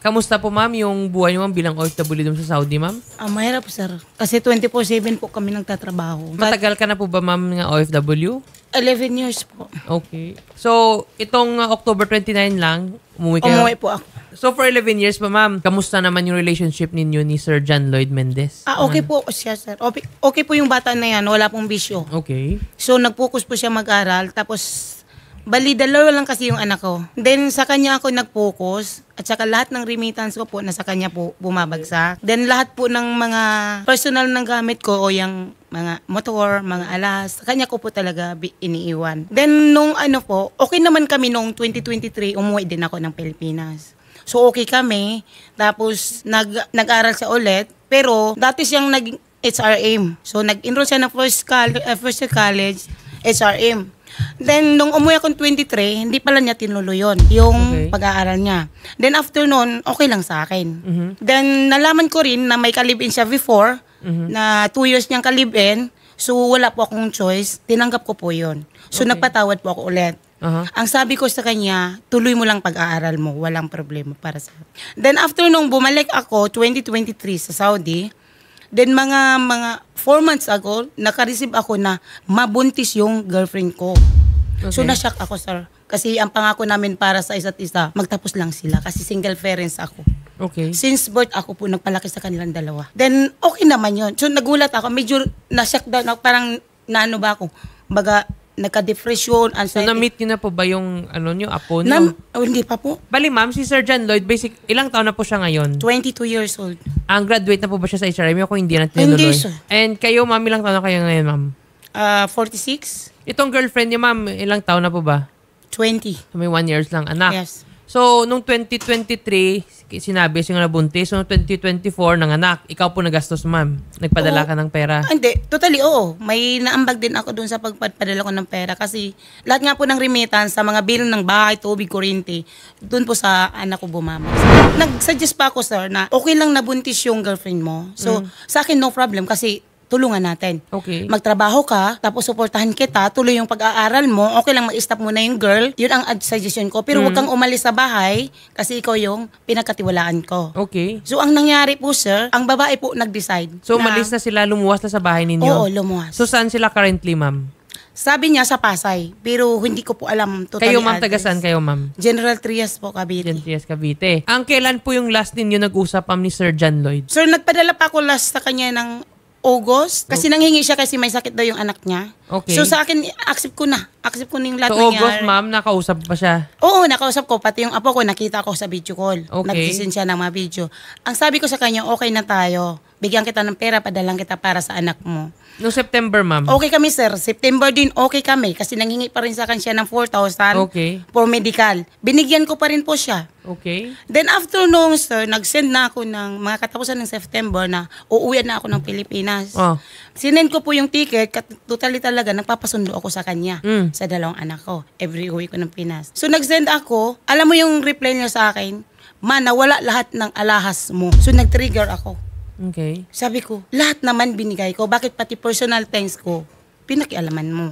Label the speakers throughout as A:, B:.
A: Kamusta po ma'am yung buhay niyo ma'am bilang OFW dun sa Saudi ma'am?
B: Mahirap sir. Kasi 24/7 po kami nagtatrabaho.
A: Matagal ka na po ba ma'am ng OFW?
B: 11 years po.
A: Okay. So, itong October 29 lang, umuwi kayo?
B: Umuwi po ako.
A: So, for 11 years pa ma'am, kamusta naman yung relationship ninyo ni Sir John Lloyd Mendez?
B: Okay po siya sir. Okay po yung bata na yan. Wala pong bisyo.
A: Okay.
B: So, nag-focus po siya mag-aral. Tapos, bali, dalawa lang kasi yung anak ko. Then, sa kanya ako nag-focus. At saka lahat ng remittance ko po, nasa kanya po bumabagsak. Then, lahat po ng mga personal ng gamit ko o yung mga motor, mga alas, sa kanya ko po talaga iniiwan. Then, nung okay naman kami nung 2023, umuwi din ako ng Pilipinas. So, okay kami. Tapos, nag-aral siya ulit. Pero, dati siyang nag-HRM. So, nag-enroll siya ng first year college, HRM. Then, nung umuwi akong 23, hindi pala niya tinuloy yung pag-aaral niya. Then, after nun, okay lang sa akin. Then, nalaman ko rin na may kalib-in siya before, na 2 years niyang kalib-in. So, wala po akong choice. Tinanggap ko po yun. So, nagpatawad po ako ulit. Ang sabi ko sa kanya, tuloy mo lang pag-aaral mo. Walang problema para sa akin. Then, after nung bumalik ako, 2023 sa Saudi, then mga 4 months ago, naka-receive ako na mabuntis yung girlfriend ko. Okay. So, na-shock ako, sir. Kasi ang pangako namin para sa isa't isa, magtapos lang sila. Kasi single parents ako.
A: Okay.
B: Since birth, ako po nagpalaki sa kanilang dalawa. Then, okay naman yun. So, nagulat ako. Medyo na-shock daw. Parang, naano ba ako? Baga, nagka-depression, anxiety.
A: So, na-meet niyo na po ba yung, apo niyo?
B: Hindi pa po.
A: Bali, ma'am, si Sir John Lloyd, ilang taon na po siya ngayon?
B: 22 years old.
A: Ang graduate na po ba siya sa HRM o kung hindi na tinuloy?
B: Hindi, sir.
A: And kayo, ma'am, ilang taon na kayo ngayon, ma'am?
B: 46.
A: Itong girlfriend niya, ma'am, ilang taon na po ba?
B: 20.
A: So, may 1 years lang, anak.
B: Yes.
A: So, nung 2023, sinabi siya nga nabuntis. So, nung 2024, nanganak. Ikaw po nagastos, ma'am. Nagpadala ka ng pera.
B: Hindi. Totally, oo. May naambag din ako dun sa pagpadala ko ng pera. Kasi lahat nga po ng remittance sa mga bill ng bahay, tubig, kuryente, dun po sa anak ko bumama. Nag-suggest pa ako, sir, na okay lang nabuntis yung girlfriend mo. So, sa akin, no problem. Kasi tulungan natin.
A: Okay.
B: Magtrabaho ka, tapos suportahan kita, tuloy yung pag-aaral mo, okay lang mag-stop mo na yung girl. Yun ang suggestion ko. Pero huwag kang umalis sa bahay kasi ikaw yung pinagkatiwalaan ko.
A: Okay.
B: So, ang nangyari po, sir, ang babae po nag-decide.
A: So, umalis na sila, lumuwas na sa bahay ninyo?
B: Oo, lumuwas.
A: So, saan sila currently, ma'am?
B: Sabi niya sa Pasay, pero hindi ko po alam totally.
A: Kayo, ma'am, taga-saan kayo, ma'am?
B: General Trias po, Cavite.
A: General Trias, Cavite. Ang kailan po yung last ninyo nag-usap, ma'am, ni Sir John Lloyd?
B: Sir, nagpadala pa ako last sa kanya ng August. Kasi nanghingi siya kasi may sakit daw yung anak niya.
A: Okay.
B: So sa akin, accept ko na. Accept ko na yung lahat
A: so,
B: nangyari.
A: August, ma'am, nakausap pa siya?
B: Oo, nakausap ko. Pati yung apo ko, nakita ko sa video call.
A: Okay.
B: Nag-send siya ng mga video. Ang sabi ko sa kanya, okay na tayo. Bigyan kita ng pera, padalang kita para sa anak mo.
A: Noong September, ma'am?
B: Okay kami, sir. September din, okay kami. Kasi nanghingi pa rin sa akin siya ng 4,000 for medical. Binigyan ko pa rin po siya.
A: Okay.
B: Then after nung, sir, nag-send na ako ng mga katapusan ng September na uuwi na ako ng Pilipinas. Sinend ko po yung ticket, totally talaga, nagpapasundo ako sa kanya, sa dalawang anak ko. Every uwi ko ng Pinas. So nag-send ako, alam mo yung reply niya sa akin, ma, nawala lahat ng alahas mo. So nag-trigger ako.
A: Okay.
B: Sabi ko, lahat naman binigay ko. Bakit pati personal things ko, pinakialaman mo?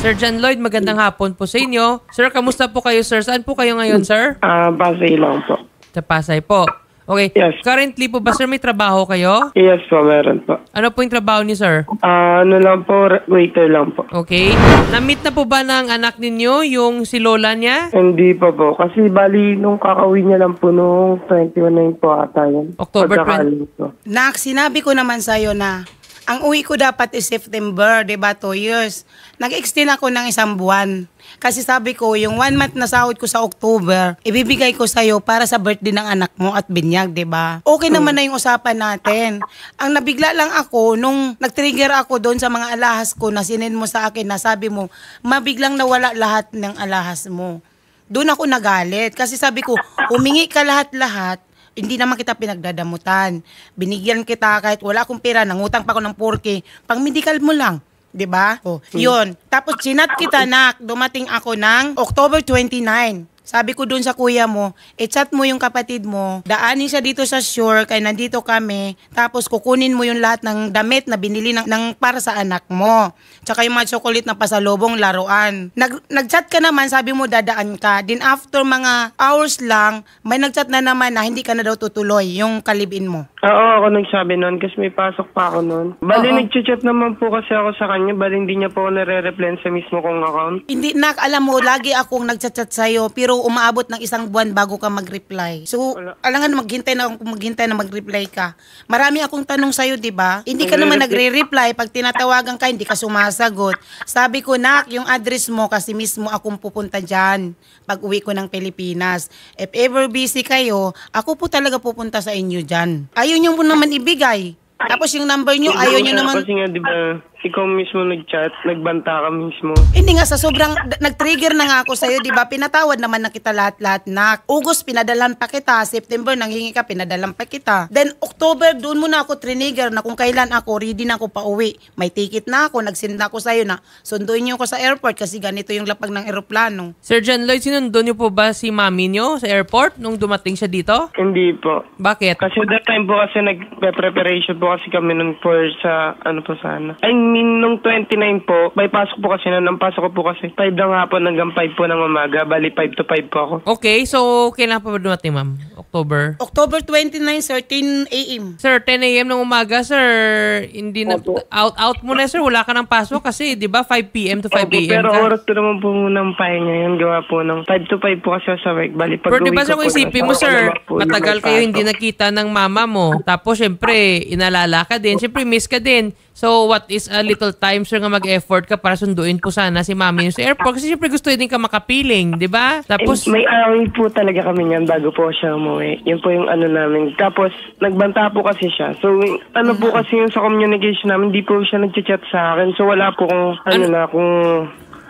A: Sir John Lloyd, magandang hapon po sa inyo. Sir, kamusta po kayo, sir? Saan po kayo ngayon, sir?
C: Pasay lang po.
A: Sa Pasay po. Okay.
C: Yes.
A: Currently po ba, sir, may trabaho kayo?
C: Yes po, meron po.
A: Ano po yung trabaho ni sir?
C: Ano lang po, waiter lang po.
A: Okay. Na-meet na po ba ng anak ninyo, yung si lola niya?
C: Hindi pa po. Kasi bali, nung kakauwi niya lang po nung 21 na yun po ata yun.
A: October 20.
B: Nak, sinabi ko naman sa'yo na ang uwi ko dapat is September, diba? 2 years. Nag-extend ako ng 1 buwan. Kasi sabi ko, yung 1 month na sahod ko sa October, ibibigay ko sa'yo para sa birthday ng anak mo at binyag, diba? Okay naman na yung usapan natin. Ang nabigla lang ako, nung nag-trigger ako doon sa mga alahas ko na sinend mo sa akin na sabi mo, mabiglang nawala lahat ng alahas mo. Doon ako nagalit. Kasi sabi ko, humingi ka lahat-lahat, hindi naman kita pinagdadamutan. Binigyan kita kahit wala akong pera, nangutang pa ako ng 4K, pang medical mo lang. Diba? Yun. Tapos sinat kita, nak. Dumating ako ng October 29. Sabi ko dun sa kuya mo, chat mo yung kapatid mo, daanin siya dito sa shore, kaya nandito kami, tapos kukunin mo yung lahat ng damit na binili ng para sa anak mo. Tsaka yung mga chocolate na pasalubong laruan. Nag-chat ka naman, sabi mo dadaan ka. Then after mga hours lang, may nag-chat na naman na hindi ka na daw tutuloy yung kalibin mo.
C: Oo, ako nagsabi noon kasi may pasok pa ako noon. Bali, nag-chat naman po kasi ako sa kanya. Bali, hindi niya po ako nare-reply sa mismo kong account.
B: Hindi, alam mo, lagi akong nag-chat sa'yo, pero umaabot ng 1 buwan bago ka mag-reply. So, alangan maghintay na mag-reply ka. Marami akong tanong sa'yo, di ba? Hindi ka naman nagre-reply. Pag tinatawagan ka, hindi ka sumasagot. Sabi ko, Nak, yung address mo kasi mismo akong pupunta dyan pag uwi ko ng Pilipinas. If ever busy kayo, ako po talaga pupunta sa inyo dyan. Ayaw niyo po naman ibigay. Tapos yung number niyo, ayaw niyo naman.
C: Kasi nga, di ba, ikaw mismo nag-chat, nagbanta ka mismo.
B: Hindi nga, sa sobrang nag-trigger na nga ako sa'yo, di ba? Pinatawad naman na kita lahat-lahat, Nak. August, pinadalan pa kita. September, nanghingi ka, pinadalan pa kita. Then, October, doon mo na ako trigger na kung kailan ako, ready na ako pa uwi. May ticket na ako, nag-send na ako sa'yo na sunduin niyo ako sa airport kasi ganito yung lapag ng eroplano.
A: Sir John Lloyd, sinundo niyo po ba si mami niyo sa airport nung dumating siya dito?
C: Hindi po.
A: Bakit?
C: Kasi that time po kasi nag-preparation po kasi kami nun for sa, ano po sana. I mean, nung 29 po, may pasok po kasi nun. Ang pasok ko po kasi 5 ng hapon hanggang 5 po ng umaga. Bali, 5 to 5 po ako.
A: Okay, so kailan pa ba dumating, ma'am? October?
B: October 29, sir, 10 a.m.
A: Sir, 10 a.m. ng umaga, sir. Hindi na, out mo na, sir. Wala ka ng pasok kasi, di ba, 5 p.m. to 5 a.m.
C: Pero
A: ka.
C: oras ko naman po ng pahinga yun. Gawa po ng 5 to 5 po kasi sa work. Bali, pag
A: Pero di ba
C: uwi
A: sa
C: ko
A: kung
C: po,
A: isipin mo,
C: nasa
A: sir,
C: ako po,
A: matagal
C: may
A: kayo
C: pasok.
A: hindi nakita ng mama mo. Tapos, syempre, inalala ka din. Syempre, miss ka din. So, what is a little time, sir, nga mag-effort ka para sunduin po sana si mami niyo sa airport? Kasi syempre gusto din ka makapiling, di ba? Tapos,
C: May away po talaga kami niyan bago po siya umuwi. Yun po yung ano namin. Tapos, nagbanta po kasi siya. So, ano po kasi yung sa communication namin, di po siya nag-chat sa akin. So, wala po kung, kung...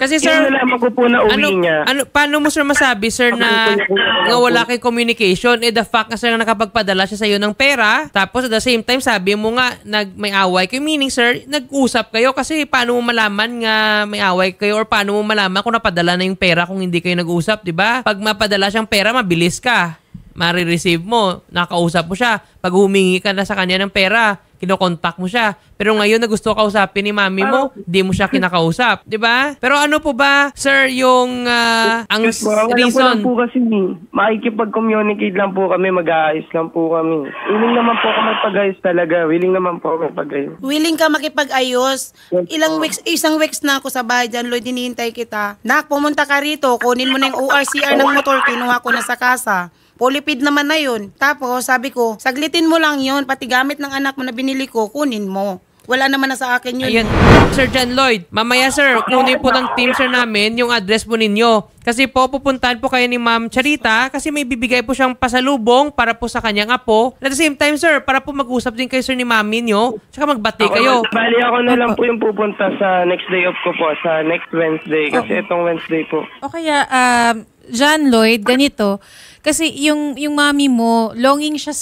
A: kasi sir,
C: yung nalaman ko po na uwi niya.
A: Paano mo sir masabi, sir, na wala kay communication? The fact na sir, nakapagpadala siya sa iyo ng pera, tapos at the same time, sabi mo nga, may away kayo. Meaning, sir, nag-usap kayo kasi paano mo malaman nga may away kayo or paano mo malaman kung napadala na yung pera kung hindi kayo nag-usap, di ba? Pag mapadala siyang pera, mabilis ka. Marireceive mo, nakausap mo siya. Pag humingi ka na sa kanya ng pera, kinokontak mo siya. Pero ngayon na gusto kausapin ni mami mo, di mo siya kinakausap. Di ba? Pero ano po ba, sir, yung ang reason?
C: Wala po kasi makikipag-communicate lang po kami, mag-aayos lang po kami. Willing naman po ako magpag-ayos talaga. Willing naman po ako magpag-ayos.
B: Willing ka makipag-ayos. Isang weeks na ako sa bahay dyan, Lloyd, hinihintay kita. Nak, pumunta ka rito, kunin mo na yung ORCR ng motor, kinuha ko na sa kasa. Polipid naman na yun. Tapos sabi ko, saglitin mo lang yun, pati gamit ng anak mo na binili ko, kunin mo. Wala naman na sa akin yun.
A: Ayan. Sir John Lloyd, mamaya sir, kunin po ng team sir namin yung address po ninyo. Kasi po, pupuntahan po kayo ni Ma'am Charita kasi may bibigay po siyang pasalubong para po sa kanyang apo. At the same time, sir, para po mag-usap din kayo sir ni mami nyo, tsaka magbati kayo.
C: Bali ako na lang po yung pupunta sa next day off ko po, sa next Wednesday. Kasi itong Wednesday po.
D: O kaya, John Lloyd, ganito. Kasi yung mami mo, longing siya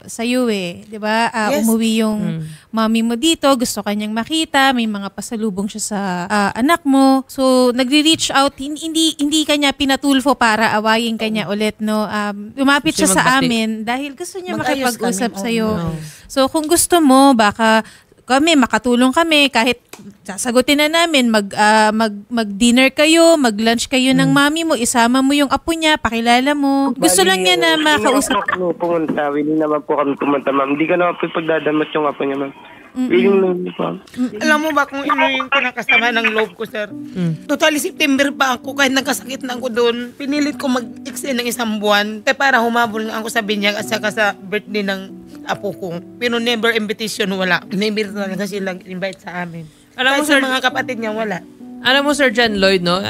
D: sa iyo eh, 'di ba?
B: Yes.
D: Umuwi yung mami mo dito, gusto kanyang makita, may mga pasalubong siya sa anak mo. So nagre-reach out, hindi kanya pinatulfo para awayin kanya ulit, no. Lumapit siya sa amin dahil gusto niya
B: Mag-ayos
D: makipag-usap
B: kami.
D: sa iyo.
A: no.
D: So kung gusto mo, baka makatulong kami kahit sasagutin na namin, mag-dinner kayo, mag-lunch kayo ng mami mo, isama mo yung apo niya, pakilala mo. Gusto lang niya na makausap.
C: Willing naman po kami pumunta, ma'am. Hindi ka naman po pagdadamat yung apo niya, ma'am. Willing naman po.
B: Alam mo ba kung ino yung kinakasama ng loob ko, sir? Totally September pa ako, kahit nagkasakit na ako doon. Pinilit ko mag-extend ng 1 buwan para humabol na ako sa binyag at saka sa birthday ng apo ko. Pero never invitation, wala. Never talaga silang invite sa amin.
A: Alam mo,
B: Kahit sa
A: sir,
B: mga kapatid niya, wala.
A: Alam mo, Sir John Lloyd, no?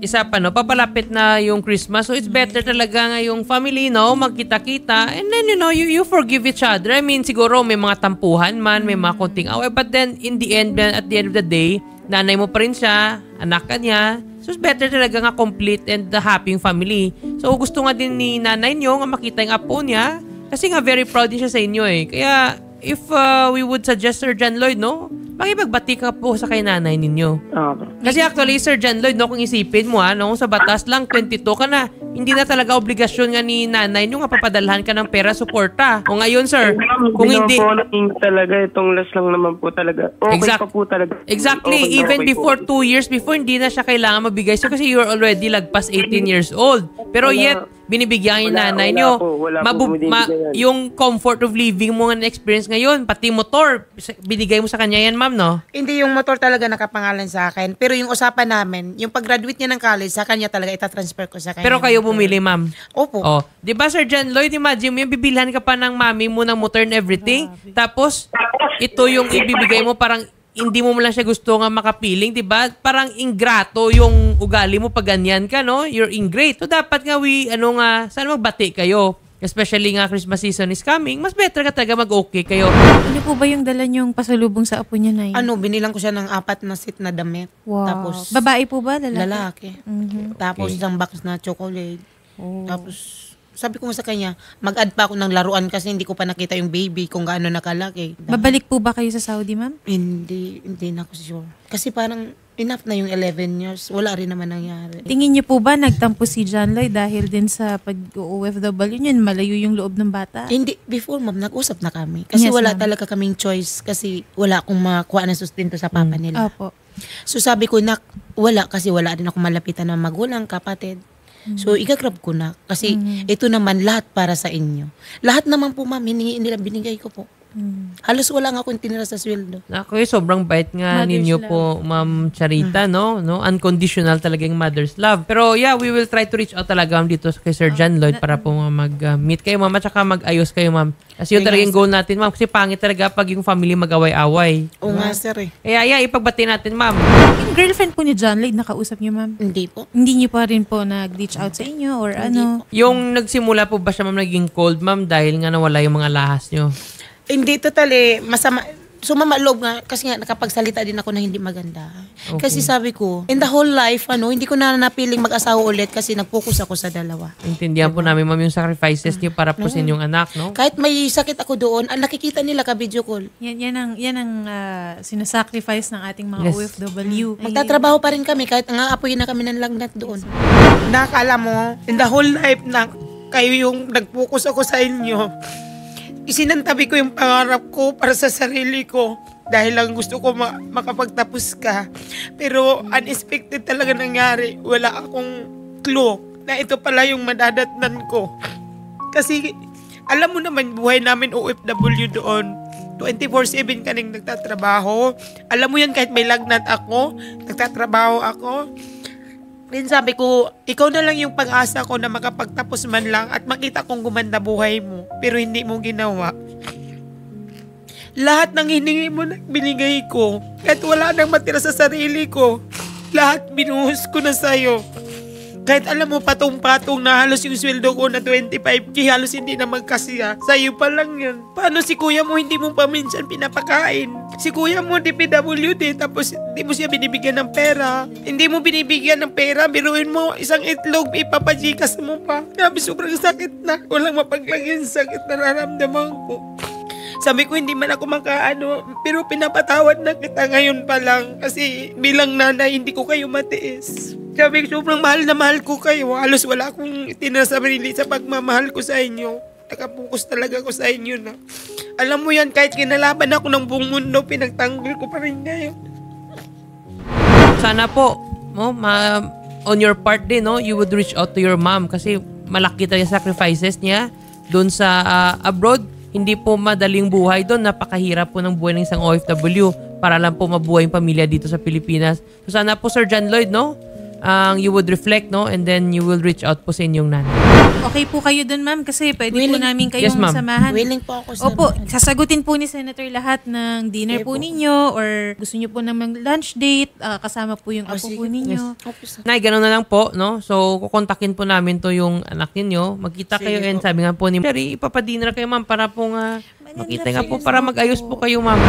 A: Isa pa, no? Papalapit na yung Christmas. So, it's better talaga nga yung family, no? Magkita-kita. And then, you forgive each other. I mean, siguro may mga tampuhan man, may mga konting away. But then, in the end, at the end of the day, nanay mo pa rin siya, anak ka niya. So, it's better talaga nga complete and happy yung family. So, gusto nga din ni nanay niyo nga makita yung apo niya. Kasi nga, very proud din siya sa inyo, eh. Kaya, if we would suggest, Sir John Lloyd, no? makipagbati ka po sa kay nanay ninyo.
C: Opo.
A: Kasi actually, Sir John Lloyd, no, kung isipin mo, no, sa batas lang, 22 ka na. Hindi na talaga obligasyon nga ni nanay nyo nga papadalhan ka ng pera, suporta. O ngayon, sir, kung hindi...
C: po talaga, itong last lang naman po talaga. Okay pa po talaga.
A: Exactly.
C: Okay,
A: Even
C: okay
A: before
C: po.
A: 2 years before, hindi na siya kailangan mabigay. So, kasi you're already lagpas 18 years old. Pero yet, binibigyan yung nanay nyo.
C: Wala po binibigyan.
A: Yung comfort of living mo nga na-experience ngayon, pati motor, binigay mo sa kanya yan, ma'am, no?
B: Hindi yung motor talaga nakapangalan sa akin. Pero yung usapan namin, yung pag-graduate niya ng college, sa kanya talaga itatransfer ko sa kanya.
A: Pero kayo bumili, ma'am.
B: Opo.
A: Oh, 'di ba Sir John Lloyd, imagine mo yung bibilhan ka pa ng mami mo ng motor and everything. Tapos ito yung ibibigay mo, parang hindi mo lang siya gusto nga makapiling, 'di ba? Parang ingrato yung ugali mo pag ganyan ka, no? You're ingrate. So dapat nga sana magbati kayo. Especially nga Christmas season is coming, mas better ka talaga mag-okay kayo.
D: Ano po ba yung dala niyong pasalubong sa apo niya, Nay?
B: Binilang ko siya ng 4 na set na damit.
D: Wow.
B: Tapos,
D: babae po ba? Lalaki?
B: lalaki. Tapos isang box na chocolate.
D: Oh.
B: Tapos, sabi ko sa kanya, mag-add pa ako ng laruan kasi hindi ko pa nakita yung baby kung gaano nakalaki.
D: Babalik po ba kayo sa Saudi, ma'am?
B: Hindi na ako sure. Kasi parang enough na yung 11 years. Wala rin naman nangyari.
D: Tingin niyo po ba nagtampo si John Lloyd dahil din sa pag-OFW niyan, malayo yung loob ng bata?
B: Hindi, before ma'am, nag-usap na kami. Kasi
D: Yes,
B: wala
D: ma'am.
B: talaga kaming choice kasi wala akong makuha ng sustento sa papa nila.
D: Opo.
B: So sabi ko, wala kasi wala din ako malapitan ng magulang, kapatid. So igagrab ko na kasi ito naman lahat para sa inyo. Lahat naman po ma'am, hiningi nila, binigay ko po. Halos wala nga akong tinira sa sweldo.
A: Ako sobrang bait nga
D: Mother's
A: ninyo
D: love.
A: po, Ma'am Charita, no? Unconditional talaga yung mother's love. Pero yeah, we will try to reach out talaga ma'am dito kay Sir John Lloyd para po mag-meet kayo, ma'am, at saka mag-ayos kayo, ma'am. Kasi yun talaga yung goal natin, ma'am. Kasi pangit talaga pag yung family mag-away-away.
B: Oo nga sir eh.
A: Kaya yeah, ipagbati natin, ma'am.
D: Yung girlfriend po ni John Lloyd, nakausap niyo, ma'am?
B: Hindi po.
D: Hindi niyo pa rin po nag-reach out sa inyo or ano?
A: Yung nagsimula po ba siya, ma'am, naging cold, ma'am, dahil nga nawala yung mga lahas nyo?
B: Hindi totally masama. Sumama loob nga kasi nga nakapagsalita din ako na hindi maganda. Kasi sabi ko, in the whole life, hindi ko na napiling mag-asawa ulit kasi nag-focus ako sa dalawa.
A: Intindihan po namin, ma'am, yung sacrifices niyo para po sa inyong anak, no?
B: Kahit may sakit ako doon, nakikita nila ka-video call.
D: Yan ang sinasacrifice ng ating mga
A: Yes.
D: OFW.
B: Magtatrabaho pa rin kami kahit nga apoy na kami ng lagnat doon. Nakala mo, in the whole life na kayo yung nag-focus ako sa inyo. Isinantabi ko yung pangarap ko para sa sarili ko dahil lang gusto ko makapagtapos ka. Pero unexpected talaga nangyari. Wala akong clue na ito pala yung madadatnan ko. Kasi alam mo naman buhay namin OFW doon. 24/7 ka nang nagtatrabaho. Alam mo yan kahit may lagnat ako, nagtatrabaho ako. Then sabi ko, ikaw na lang yung pag-asa ko na makapagtapos man lang at makita kong gumanda buhay mo. Pero hindi mo ginawa. Lahat ng hiningi mo binigay ko. Kahit wala nang matira sa sarili ko. Lahat binuhos ko na sa'yo. Kahit alam mo patong-patong na halos yung sweldo ko na 25K, halos hindi na magkasiya. Sa'yo pa lang yan. Paano si kuya mo hindi mo pa minsan pinapakain? Si kuya mo DPWD tapos hindi mo siya binibigyan ng pera. Hindi mo binibigyan ng pera, biruin mo isang itlog, ipapajikas mo pa. Grabe, sobrang sakit na. Walang mapaglagyan sakit na nararamdaman ko. Sabi ko hindi man ako pero pinapatawad na kita ngayon pa lang kasi bilang nanay hindi ko kayo matiis. Sabi ko sobrang mahal na mahal ko kayo. Halos wala akong tinasarili sa pagmamahal ko sa inyo. Nakapokus talaga ako sa inyo na. Alam mo yan, kahit kinalaban ako ng buong mundo, pinagtanggol ko pa rin ngayon.
A: Sana po, on your part din, no, you would reach out to your mom kasi malaki talaga sacrifices niya doon sa abroad. Hindi po madaling buhay doon. Napakahirap po ng buhay ng isang OFW para lang po mabuhay yung pamilya dito sa Pilipinas. So sana po, Sir John Lloyd, no, you would reflect, no, and then you will reach out po sa inyong nanay.
D: Okay po kayo dun, ma'am, kasi pwede po
B: Willing.
D: namin
A: Yes,
D: kayong
A: ma'am.
D: samahan.
B: Willing po ako sa...
D: Opo, sasagutin po ni Senator lahat ng dinner
B: Okay
D: po
B: po.
D: ninyo or gusto niyo po ng lunch date, kasama po yung apo
B: sige.
D: po ninyo.
B: Okay, sir.
A: Nay, gano'n na lang po, no? So, kukontakin po namin to yung anak ninyo. Magkita kayo and sabi nga po ni Sherry, ipapadinner kayo, ma'am, para po nga makita nga po para mag-ayos po kayo, ma'am.